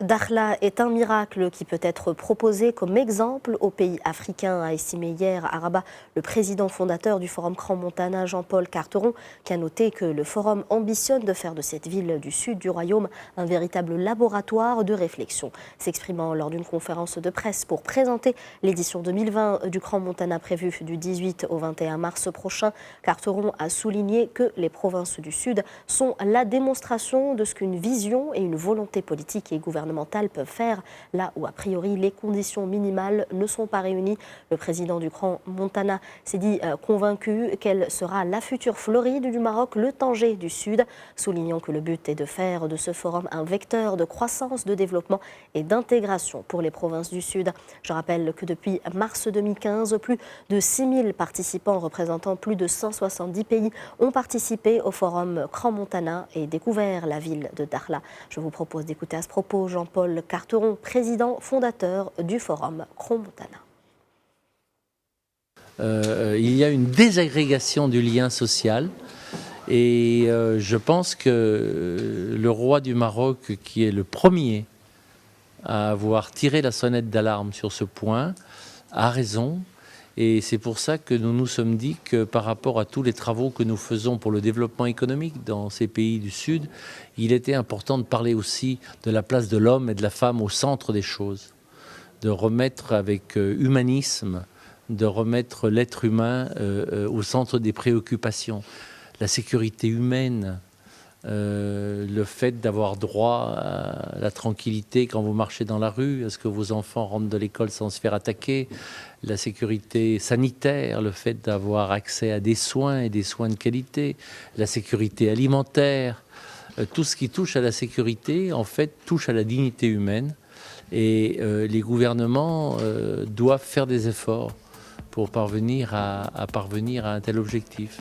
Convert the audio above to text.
Dakhla est un miracle qui peut être proposé comme exemple aux pays africains, a estimé hier à Rabat le président fondateur du Forum Crans-Montana, Jean-Paul Carteron, qui a noté que le Forum ambitionne de faire de cette ville du sud du royaume un véritable laboratoire de réflexion. S'exprimant lors d'une conférence de presse pour présenter l'édition 2020 du Crans-Montana prévue du 18 au 21 mars prochain, Carteron a souligné que les provinces du sud sont la démonstration de ce qu'une vision et une volonté politique et gouvernementale peuvent faire, là où a priori les conditions minimales ne sont pas réunies. Le président du Crans-Montana s'est dit convaincu qu'elle sera la future Floride du Maroc, le Tanger du Sud, soulignant que le but est de faire de ce forum un vecteur de croissance, de développement et d'intégration pour les provinces du Sud. Je rappelle que depuis mars 2015, plus de 6000 participants représentant plus de 170 pays ont participé au forum Crans-Montana et découvert la ville de Dakhla. Je vous propose d'écouter à ce propos Jean-Paul Carteron, président fondateur du Forum Crans-Montana. Il y a une désagrégation du lien social et je pense que le roi du Maroc, qui est le premier à avoir tiré la sonnette d'alarme sur ce point, a raison. Et c'est pour ça que nous nous sommes dit que par rapport à tous les travaux que nous faisons pour le développement économique dans ces pays du Sud, il était important de parler aussi de la place de l'homme et de la femme au centre des choses, de remettre avec humanisme, de remettre l'être humain au centre des préoccupations. La sécurité humaine, le fait d'avoir droit à la tranquillité quand vous marchez dans la rue, à ce que vos enfants rentrent de l'école sans se faire attaquer, la sécurité sanitaire, le fait d'avoir accès à des soins et des soins de qualité, la sécurité alimentaire, tout ce qui touche à la sécurité, en fait, touche à la dignité humaine. Et les gouvernements doivent faire des efforts pour parvenir à un tel objectif.